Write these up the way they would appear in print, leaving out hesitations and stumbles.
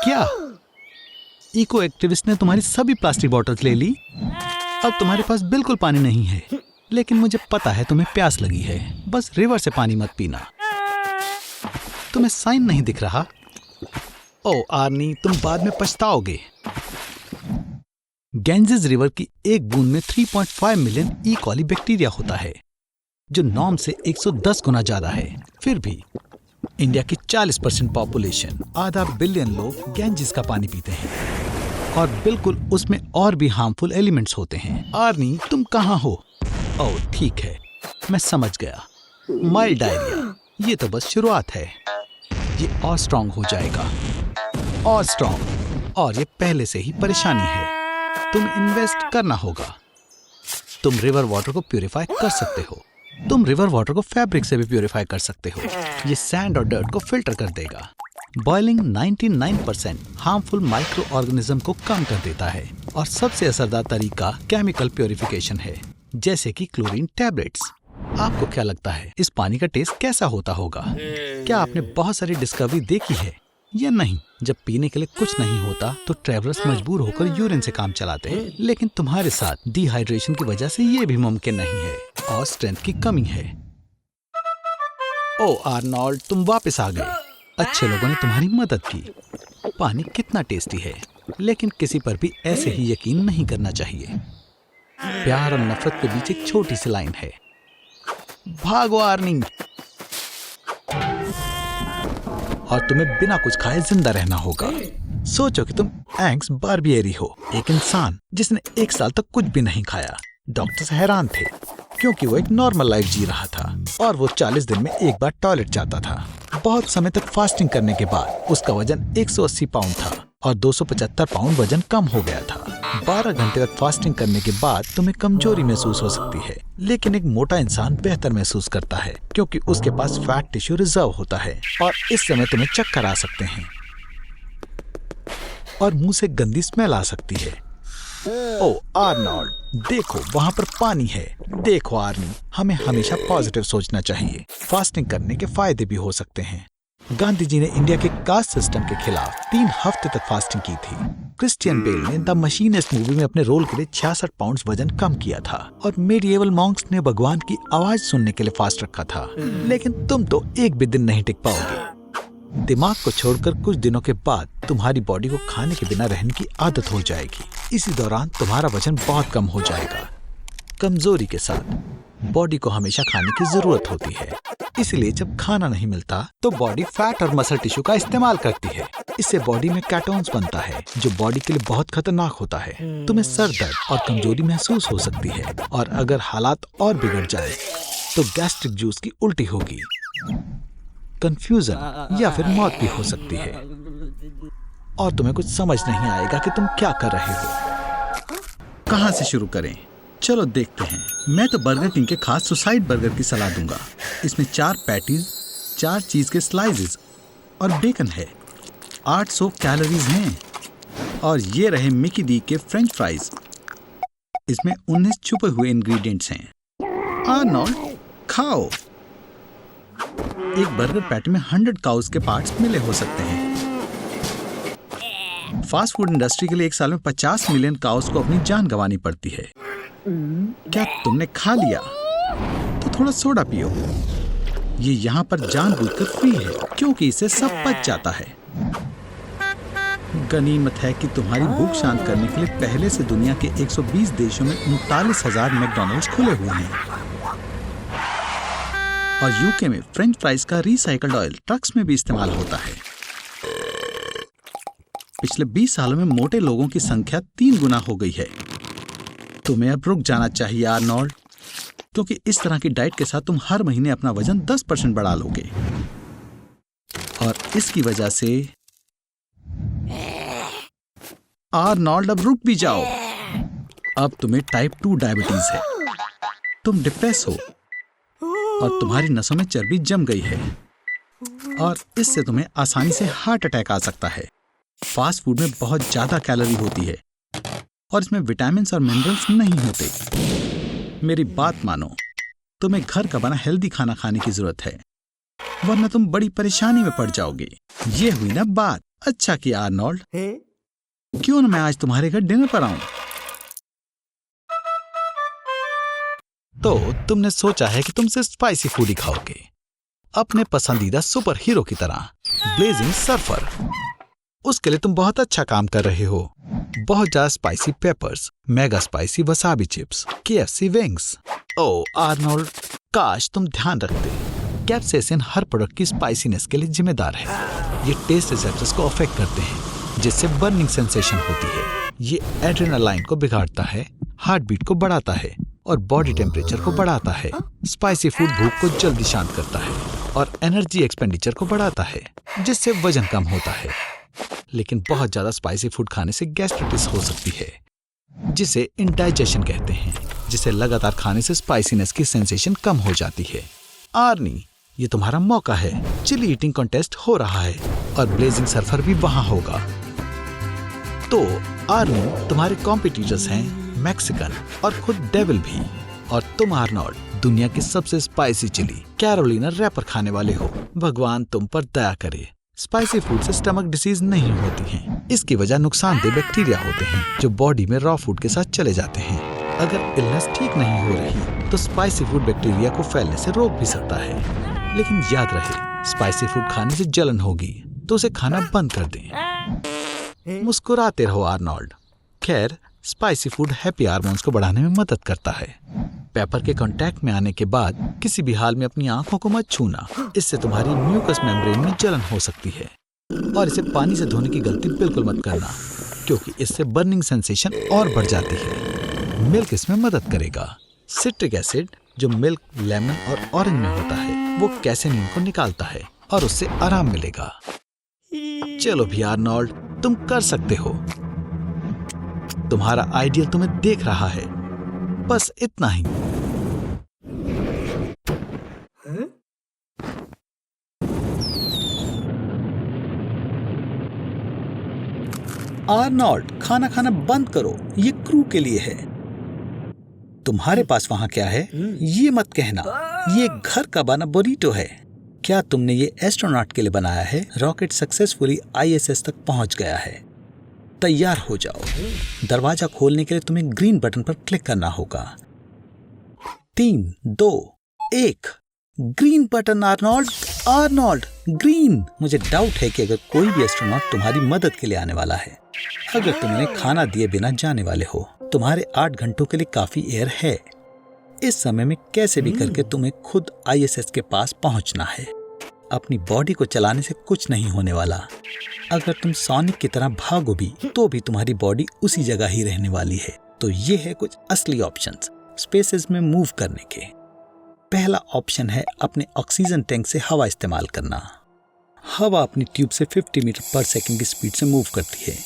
क्या? Eco activist ने तुम्हारी सभी प्लास्टिक बॉटल्स ले ली। अब तुम्हारे पास बिल्कुल पानी नहीं है। लेकिन मुझे पता है तुम्हें प्यास लगी है। बस रिवर से पानी मत पीना। तुम्हें साइन नहीं दिख रहा? ओ आर्नी, तुम बाद में पछताओगे। गैंजेस रिवर की एक बूंद में 3.5 मिलियन ई कॉली बैक्टीरिया होता है, जो नॉर्म से 110 गुना ज्यादा है। फिर भी इंडिया की 40% पॉपुलेशन, आधा बिलियन लोग गैंजेस का पानी पीते हैं और बिल्कुल उसमें और भी हार्मफुल एलिमेंट्स होते हैं। आर्नी, तुम कहाँ हो? ओह ठीक है, मैं समझ गया। माइल्ड डायरिया, ये तो बस शुरुआत है। ये और स्ट्रांग हो जाएगा, और स्ट्रांग, और ये पहले से ही परेशानी है। तुम इन्वेस्ट करना होगा। तुम रिवर वाटर को प्यूरिफाई कर सकते हो। तुम रिवर वाटर को फैब्रिक से भी प्यूरिफाई कर सकते हो। ये सैंड और डर्ट को फिल्टर कर देगा। बॉइलिंग 99% हार्मफुल माइक्रो ऑर्गेनिज्म को कम कर देता है। और सबसे असरदार तरीका केमिकल प्यूरिफिकेशन है, जैसे कि क्लोरीन टैबलेट्स। आपको क्या लगता है इस पानी का टेस्ट कैसा होता होगा? क्या आपने बहुत सारी डिस्कवरी देखी है या नहीं? जब पीने के लिए कुछ नहीं होता तो ट्रैवलर्स मजबूर होकर यूरिन से काम चलाते हैं। लेकिन तुम्हारे साथ डिहाइड्रेशन की वजह से ये भी मुमकिन नहीं है और स्ट्रेंथ की कमी है। ओ आर्नोल्ड, तुम वापस आ गए। अच्छे लोगों ने तुम्हारी मदद की। पानी कितना टेस्टी है, लेकिन किसी पर भी ऐसे ही यकीन नहीं करना चाहिए। प्यार और नफरत के बीच एक छोटी सी लाइन है। भागो आर्नी, और तुम्हें बिना कुछ खाए जिंदा रहना होगा। सोचो कि तुम एंग्स बार्बियरी हो, एक इंसान जिसने 1 साल तक कुछ भी नहीं खाया। डॉक्टर्स हैरान थे क्योंकि वो एक नॉर्मल लाइफ जी रहा था और वो 40 दिन में एक बार टॉयलेट जाता था। बहुत समय तक फास्टिंग करने के बाद उसका वजन 180 पाउंड था और 275 पाउंड वजन कम हो गया था। 12 घंटे तक फास्टिंग करने के बाद तुम्हें कमजोरी महसूस हो सकती है, लेकिन एक मोटा इंसान बेहतर महसूस करता है क्योंकि उसके पास फैट टिश्यू रिजर्व होता है और इस समय तुम्हें चक्कर आ सकते हैं और मुंह से गंदी स्मेल आ सकती है। ओ आर्नोल्ड, देखो वहाँ पर पानी है। देखो आर्नी, हमें हमेशा पॉजिटिव सोचना चाहिए। फास्टिंग करने के फायदे भी हो सकते हैं। गांधी जी ने इंडिया के कास्ट सिस्टम के खिलाफ 3 हफ्ते तक फास्टिंग की थी। क्रिश्चियन बेल ने द मशीनिस्ट मूवी में अपने रोल के लिए 66 पाउंड वजन कम किया था और मेडिएवल मॉन्क्स ने भगवान की आवाज सुनने के लिए फास्ट रखा था। लेकिन तुम तो एक भी दिन नहीं टिक पाओगे। दिमाग को छोड़कर कुछ दिनों के बाद तुम्हारी बॉडी को खाने के बिना रहने की आदत हो जाएगी। इसी दौरान तुम्हारा वजन बहुत कम हो जाएगा। कमजोरी के साथ बॉडी को हमेशा खाने की जरूरत होती है, इसलिए जब खाना नहीं मिलता तो बॉडी फैट और मसल टिश्यू का इस्तेमाल करती है। इससे बॉडी में कैटोन्स बनता है जो बॉडी के लिए बहुत खतरनाक होता है। तुम्हें सर दर्द और कमजोरी महसूस हो सकती है और अगर हालात और बिगड़ जाए तो गैस्ट्रिक जूस की उल्टी होगी, कंफ्यूजन या फिर मौत भी हो सकती है और तुम्हें कुछ समझ नहीं आएगा कि तुम क्या कर रहे हो। कहाँ से शुरू करें? चलो देखते हैं। मैं तो बर्गर किंग के खास सुसाइड बर्गर की सलाह दूंगा। इसमें 4 पैटीज, 4 चीज के स्लाइसेस और बेकन है। 800 कैलोरीज हैं। और ये रहे मिकी डी के फ्रेंच फ्राइज। इसमें 19 छुपे हुए इंग्रेडिएंट्स हैं। आर्नोल्ड, खाओ। एक बर्गर पैटी में 100 काउस के पार्ट्स मिले हो सकते हैं। फास्ट फूड इंडस्ट्री के लिए 1 साल में 50 मिलियन काउस को अपनी जान गंवानी पड़ती है। क्या तुमने खा लिया? तो थोड़ा सोडा पियो। ये यहाँ पर जानबूझकर फ्री है क्योंकि इससे सब पच जाता है। गनीमत है कि तुम्हारी भूख शांत करने के लिए पहले से दुनिया के 120 देशों में 39,000 मैकडॉनल्ड्स खुले हुए हैं और यूके में फ्रेंच फ्राइज का रिसाइकल्ड ऑयल ट्रक्स में भी इस्तेमाल होता है। पिछले 20 सालों में मोटे लोगों की संख्या 3 गुना हो गई है। तुम्हें अब रुक जाना चाहिए आर्नोल्ड, क्योंकि इस तरह की डाइट के साथ तुम हर महीने अपना वजन 10% बढ़ा लोगे और इसकी वजह से आर्नोल्ड अब रुक भी जाओ। अब तुम्हें टाइप 2 डायबिटीज है। तुम डिप्रेस हो और तुम्हारी नसों में चर्बी जम गई है और इससे तुम्हें आसानी से हार्ट अटैक आ सकता है। फास्ट फूड में बहुत ज्यादा कैलोरी होती है और इसमें विटामिन और मिनरल्स नहीं होते। मेरी बात मानो, तुम्हें घर का बना हेल्दी खाना खाने की जरूरत है, वरना तुम बड़ी परेशानी में पड़ जाओगे। ये हुई ना बात। अच्छा किया आर्नोल्ड। क्यों ना मैं आज तुम्हारे घर डिनर पर आऊं? तो तुमने सोचा है कि तुम सिर्फ स्पाइसी फूड ही खाओगे, अपने पसंदीदा सुपर हीरो की तरह, ब्लेजिंग सर्फर। उसके लिए तुम बहुत अच्छा काम कर रहे हो। बहुत ज्यादा spicy peppers, mega spicy wasabi chips, KFC wings. ओ आर्नोल्ड, काश तुम ध्यान रखते। कैप्सेसिन हर प्रोडक्ट की स्पाइसीनेस के लिए जिम्मेदार है। ये टेस्ट रिसेप्टर्स को अफेक्ट करते हैं, जिससे बर्निंग सेंसेशन होती है। ये एड्रेनालाइन को बिगाड़ता है, हार्ट बीट को बढ़ाता है और बॉडी टेम्परेचर को बढ़ाता है। स्पाइसी फूड भूख को जल्दी शांत करता है और एनर्जी एक्सपेंडिचर को बढ़ाता है, जिससे वजन कम होता है। लेकिन बहुत ज्यादा स्पाइसी फूड खाने से गैस्ट्राइटिस हो सकती है, जिसे इंडाइजेशन कहते हैं, जिसे लगातार खाने से स्पाइसीनेस की सेंसेशन कम हो जाती है। आर्नी, ये तुम्हारा मौका है। चिली ईटिंग कॉन्टेस्ट हो रहा है और ब्लेजिंग सर्फर भी वहां होगा। तो आर्नी, तुम्हारे कॉम्पिटिटर्स हैं मैक्सिकन और खुद डेविल भी। और तुम आर्नोल्ड, दुनिया की सबसे स्पाइसी चिली कैरोलिना रैपर खाने वाले हो। भगवान तुम पर दया करे। स्पाइसी फूड से स्टमक डिसीज नहीं होती है। इसकी वजह नुकसानदेह बैक्टीरिया होते हैं, जो बॉडी में रॉ फूड के साथ चले जाते हैं। अगर इलनेस ठीक नहीं हो रही तो स्पाइसी फूड बैक्टीरिया को फैलने से रोक भी सकता है। लेकिन याद रहे, स्पाइसी फूड खाने से जलन होगी तो उसे खाना बंद कर दें। मुस्कुराते रहो आर्नोल्ड। खैर, स्पाइसी फूड हैप्पी हार्मोन्स को बढ़ाने में मदद करता है। पेपर के कांटेक्ट में आने के बाद किसी भी हाल में अपनी आंखों को मत छूना। इससे तुम्हारी म्यूकस मेम्ब्रेन में जलन हो सकती है। और इसे पानी से धोने की गलती बिल्कुल मत करना, क्योंकि इससे बर्निंग सेंसेशन और बढ़ जाती है। मिल्क इसमें मदद करेगा। सिट्रिक एसिड, जो मिल्क, लेमन और ऑरेंज में होता है, वो कैसेनिन को निकालता है और उससे आराम मिलेगा। चलो भी आर्नोल्ड, तुम कर सकते हो। तुम्हारा आइडियल तुम्हें देख रहा है। बस इतना ही। आर्नोल्ड, खाना खाना बंद करो। ये क्रू के लिए है। तुम्हारे पास वहां क्या है ये मत कहना। ये घर का बना बुरीटो है। क्या तुमने ये एस्ट्रोनॉट के लिए बनाया है? रॉकेट सक्सेसफुली ISS तक पहुंच गया है। तैयार हो जाओ। दरवाजा खोलने के लिए तुम्हें ग्रीन बटन पर क्लिक करना होगा। 3, 2, 1। Green button Arnold. Arnold, green. मुझे डाउट है कि अगर कोई भी एस्ट्रोनॉट तुम्हारी मदद के लिए आने वाला है। अगर तुम उन्हें खाना दिए बिना जाने वाले हो, तुम्हारे 8 घंटों के लिए काफी एयर है। इस समय में कैसे भी करके तुम्हें खुद ISS के पास पहुंचना है। अपनी बॉडी को चलाने से कुछ नहीं होने वाला। अगर तुम सोनिक की तरह भागो भी तो भी तुम्हारी बॉडी उसी जगह ही रहने वाली है। तो ये है कुछ असली ऑप्शंस स्पेसेस में मूव करने के। पहला ऑप्शन है अपने ऑक्सीजन टैंक से हवा इस्तेमाल करना। हवा अपनी ट्यूब से 50 मीटर पर सेकंड की स्पीड से मूव करती है।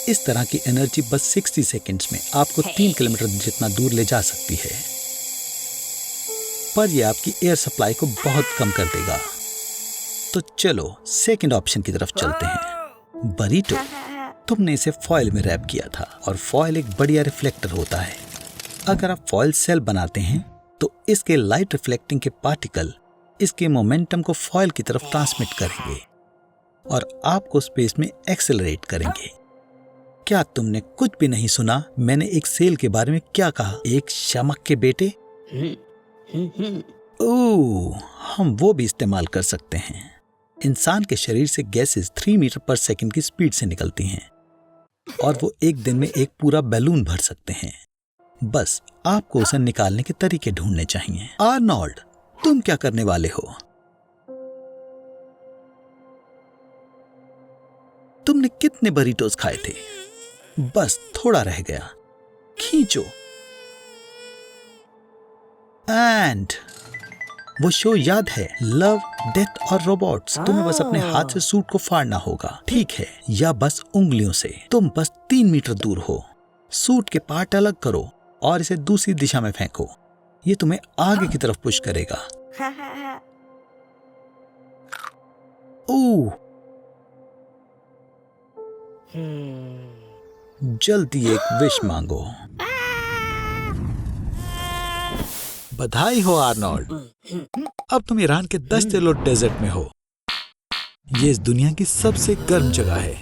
इस तरह की एनर्जी बस 60 सेकंड्स में आपको 3 किलोमीटर जितना दूर ले जा सकती है, पर यह आपकी एयर सप्लाई को बहुत कम कर देगा। तो चलो सेकंड ऑप्शन की तरफ चलते हैं। बरीटो। तुमने इसे फॉयल में रैप किया था और फॉयल एक बढ़िया रिफ्लेक्टर होता है। अगर आप फॉयल सेल बनाते हैं तो इसके लाइट रिफ्लेक्टिंग के पार्टिकल इसके मोमेंटम को फॉयल की तरफ ट्रांसमिट करेंगे और आपको स्पेस में एक्सेलरेट करेंगे। क्या तुमने कुछ भी नहीं सुना? मैंने एक सेल के बारे में क्या कहा? एक शमक के बेटे। ओह, हम वो भी इस्तेमाल कर सकते हैं। इंसान के शरीर से गैसेस 3 मीटर पर सेकंड की स्पीड से निकलती हैं और वो एक दिन में एक पूरा बैलून भर सकते हैं। बस आपको उसे निकालने के तरीके ढूंढने चाहिए। आर्नोल्ड, तुम क्या करने वाले हो? तुमने कितने बरीटोस खाए थे? बस थोड़ा रह गया। खींचो। एंड वो शो याद है, लव, डेथ और रोबोट्स। तुम्हें बस अपने हाथ से सूट को फाड़ना होगा, ठीक है? या बस उंगलियों से। तुम बस 3 मीटर दूर हो। सूट के पार्ट अलग करो और इसे दूसरी दिशा में फेंको। ये तुम्हें आगे की तरफ पुश करेगा। ओह, जल्दी एक विश मांगो। बधाई हो आर्नोल्ड, अब तुम ईरान के 10 किलो डेजर्ट में हो। ये इस दुनिया की सबसे गर्म जगह है।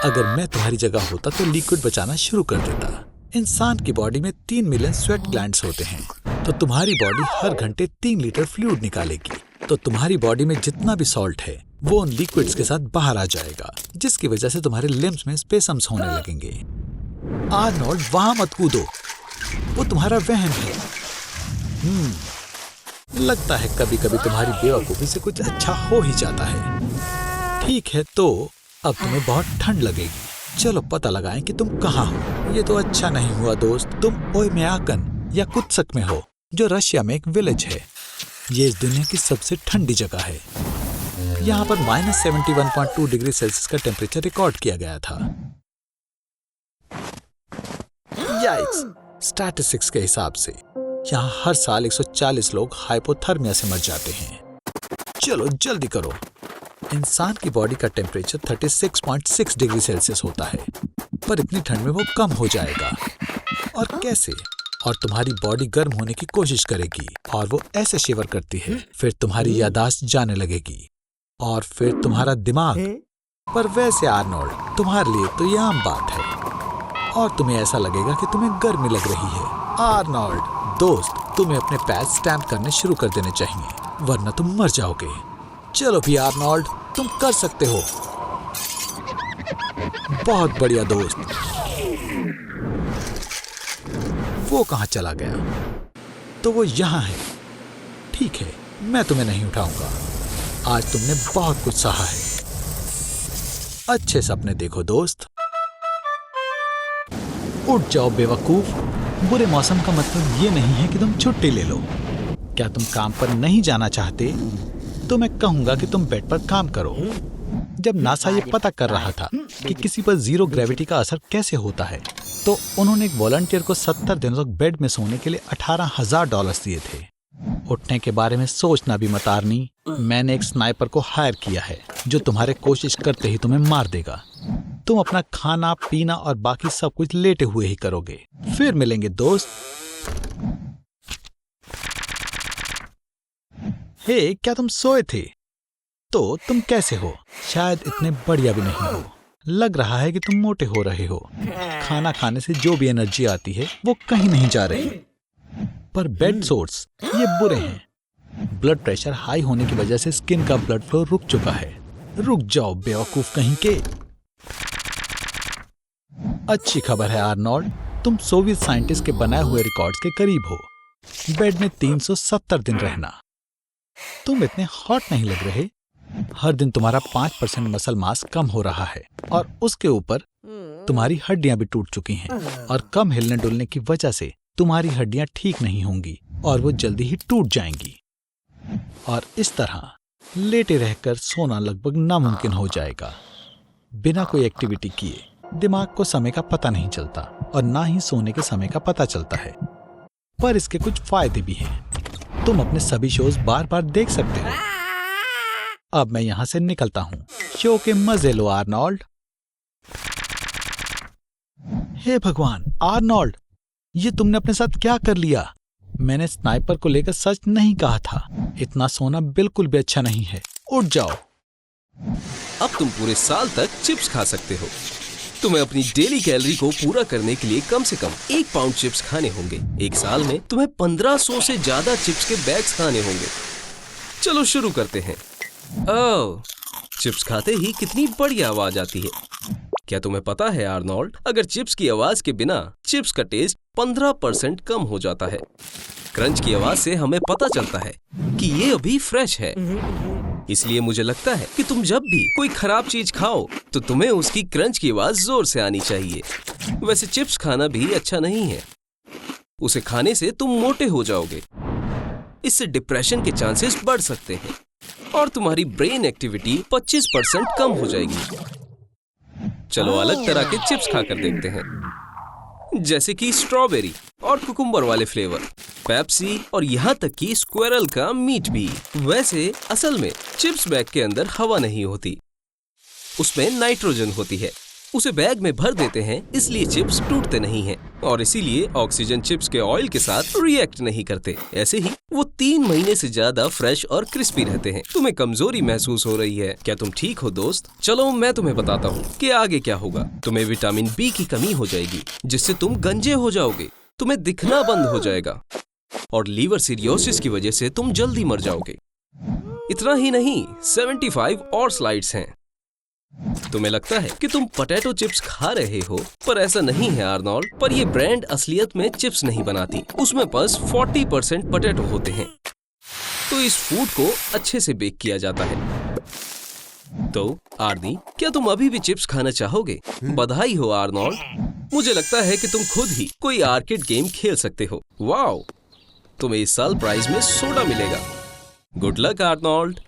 अगर मैं तुम्हारी जगह होता तो लिक्विड बचाना शुरू कर देता। इंसान की बॉडी में 3 मिलियन स्वेट ग्लैंड्स होते हैं, तो तुम्हारी बॉडी हर घंटे 3 लीटर फ्लूइड निकालेगी। तो तुम्हारी बॉडी में जितना भी सॉल्ट है वो उन लिक्विड्स के साथ बाहर आ जाएगा, जिसकी वजह से तुम्हारे लिम्स में स्पेसम्स होने लगेंगे। आर्नोल्ड, वहां मत कूदो, वो तुम्हारा वहम है। लगता है कभी कभी तुम्हारी बेवकूफी से कुछ अच्छा हो ही जाता है। ठीक है, तो अब तुम्हें बहुत ठंड लगेगी। चलो पता लगाएं कि तुम कहाँ हो। ये तो अच्छा नहीं हुआ दोस्त, तुम ओयमेयाकन या कुत्सक में हो, जो रशिया में एक विलेज है। ये इस दुनिया की सबसे ठंडी जगह है। यहाँ पर -71.2 डिग्री सेल्सियस का टेम्परेचर रिकॉर्ड किया गया था। याइक्स! स्टैटिस्टिक्स के हिसाब से यहाँ हर साल 140 लोग हाइपोथर्मिया से मर जाते हैं। चलो जल्दी करो। इंसान की बॉडी का टेम्परेचर 36.6 डिग्री सेल्सियस होता है, पर इतनी ठंड में वो कम हो जाएगा। और कैसे? और तुम्हारी बॉडी गर्म होने की कोशिश करेगी और वो ऐसे शिवर करती है। फिर तुम्हारी याददाश्त जाने लगेगी और फिर तुम्हारा दिमाग। पर वैसे आर्नोल्ड, तुम्हारे लिए तो ये आम बात है और तुम्हें ऐसा लगेगा कि तुम्हें गर्मी लग रही है। आर्नोल्ड दोस्त, तुम्हें अपने पैर स्टैंप करने शुरू कर देने चाहिए, वरना तुम मर जाओगे। चलो भी आर्नोल्ड, तुम कर सकते हो। बहुत बढ़िया दोस्त। वो कहाँ चला गया? तो वो यहाँ है। ठीक है, मैं तुम्हें नहीं उठाऊंगा। आज तुमने बहुत कुछ सहा है। अच्छे सपने देखो दोस्त। उठ जाओ बेवकूफ। बुरे मौसम का मतलब ये नहीं है कि तुम छुट्टी ले लो। क्या तुम काम पर नहीं जाना चाहते? तो मैं कहूंगा कि तुम बेड पर काम करो। जब नासा ये पता कर रहा था कि किसी पर जीरो ग्रेविटी का असर कैसे होता है, तो उन्होंने एक वॉलंटियर को 70 दिनों तक बेड में सोने के लिए $18,000 दिए थे। उठने के बारे में सोचना भी मत आर्नी। मैंने एक स्नाइपर को हायर किया है जो तुम्हारे कोशिश करते ही तुम्हें मार देगा। तुम अपना खाना पीना और बाकी सब कुछ लेटे हुए ही करोगे। फिर मिलेंगे दोस्त। हे, क्या तुम सोए थे? तो तुम कैसे हो? शायद इतने बढ़िया भी नहीं हो। लग रहा है कि तुम मोटे हो रहे हो। खाना खाने से जो भी एनर्जी आती है वो कहीं नहीं जा रही। पर बेड सोर्स ये बुरे हैं। ब्लड प्रेशर हाई होने की वजह से स्किन का ब्लड फ्लो रुक चुका है। रुक जाओ बेवकूफ कहीं के। अच्छी खबर है आर्नोल्ड, तुम सोवियत साइंटिस्ट के बनाए हुए रिकॉर्ड्स के करीब हो। बेड में 370 दिन रहना। तुम इतने हॉट नहीं लग रहे। हर दिन तुम्हारा 5% मसल मास कम हो रहा है और उसके ऊपर तुम्हारी हड्डियां भी टूट चुकी हैं और कम हिलने डुलने की वजह से तुम्हारी हड्डियां ठीक नहीं होंगी और वो जल्दी ही टूट जाएंगी। और इस तरह लेटे रहकर सोना लगभग नामुमकिन हो जाएगा। बिना कोई एक्टिविटी किए दिमाग को समय का पता नहीं चलता और ना ही सोने के समय का पता चलता है। पर इसके कुछ फायदे भी हैं। तुम अपने सभी शोज बार बार देख सकते हो। अब मैं यहां से निकलता हूं। शो के मजे लो आर्नोल्ड। हे भगवान आर्नोल्ड, ये तुमने अपने साथ क्या कर लिया? मैंने स्नाइपर को लेकर सच नहीं कहा था। इतना सोना बिल्कुल भी अच्छा नहीं है। उठ जाओ। अब तुम पूरे साल तक चिप्स खा सकते हो। तुम्हें अपनी डेली कैलोरी को पूरा करने के लिए कम से कम 1 पाउंड चिप्स खाने होंगे। एक साल में तुम्हें 1500 से ज्यादा चिप्स के बैग्स खाने होंगे। चलो शुरू करते हैं। ओह, चिप्स खाते ही कितनी बढ़िया आवाज आती है। क्या तुम्हें पता है आर्नोल्ड, अगर चिप्स की आवाज के बिना चिप्स का टेस्ट 15% कम हो जाता है। क्रंच की आवाज से हमें पता चलता है कि ये अभी फ्रेश है। इसलिए मुझे लगता है कि तुम जब भी कोई खराब चीज खाओ तो तुम्हें उसकी क्रंच की आवाज जोर से आनी चाहिए। वैसे चिप्स खाना भी अच्छा नहीं है। उसे खाने से तुम मोटे हो जाओगे। इससे डिप्रेशन के चांसेस बढ़ सकते हैं और तुम्हारी ब्रेन एक्टिविटी 25% कम हो जाएगी। चलो अलग तरह के चिप्स खाकर देखते हैं, जैसे कि स्ट्रॉबेरी और कुकुम्बर वाले फ्लेवर, पेप्सी और यहाँ तक कि स्क्विरल का मीट भी। वैसे असल में चिप्स बैग के अंदर हवा नहीं होती, उसमें नाइट्रोजन होती है। उसे बैग में भर देते हैं, इसलिए चिप्स टूटते नहीं हैं और इसीलिए ऑक्सीजन चिप्स के ऑयल के साथ रिएक्ट नहीं करते। ऐसे ही वो 3 महीने से ज्यादा फ्रेश और क्रिस्पी रहते हैं। तुम्हें कमजोरी महसूस हो रही है, क्या तुम ठीक हो दोस्त? चलो मैं तुम्हें बताता हूँ कि आगे क्या होगा। तुम्हें विटामिन बी की कमी हो जाएगी, जिससे तुम गंजे हो जाओगे, तुम्हें दिखना बंद हो जाएगा और लीवर सिरोसिस की वजह से तुम जल्दी मर जाओगे। इतना ही नहीं, 75 और स्लाइड्स हैं। तुम्हें लगता है कि तुम पोटैटो चिप्स खा रहे हो, पर ऐसा नहीं है आर्नोल्ड। पर ये ब्रांड असलियत में चिप्स नहीं बनाती, उसमें बस 40% पोटैटो होते हैं। तो इस फूड को अच्छे से बेक किया जाता है। तो आर्नी, क्या तुम अभी भी चिप्स खाना चाहोगे? बधाई हो आर्नोल्ड, मुझे लगता है कि तुम खुद ही कोई आर्केड गेम खेल सकते हो। वाओ, तुम्हें इस साल प्राइज में सोडा मिलेगा। Good luck Arnold.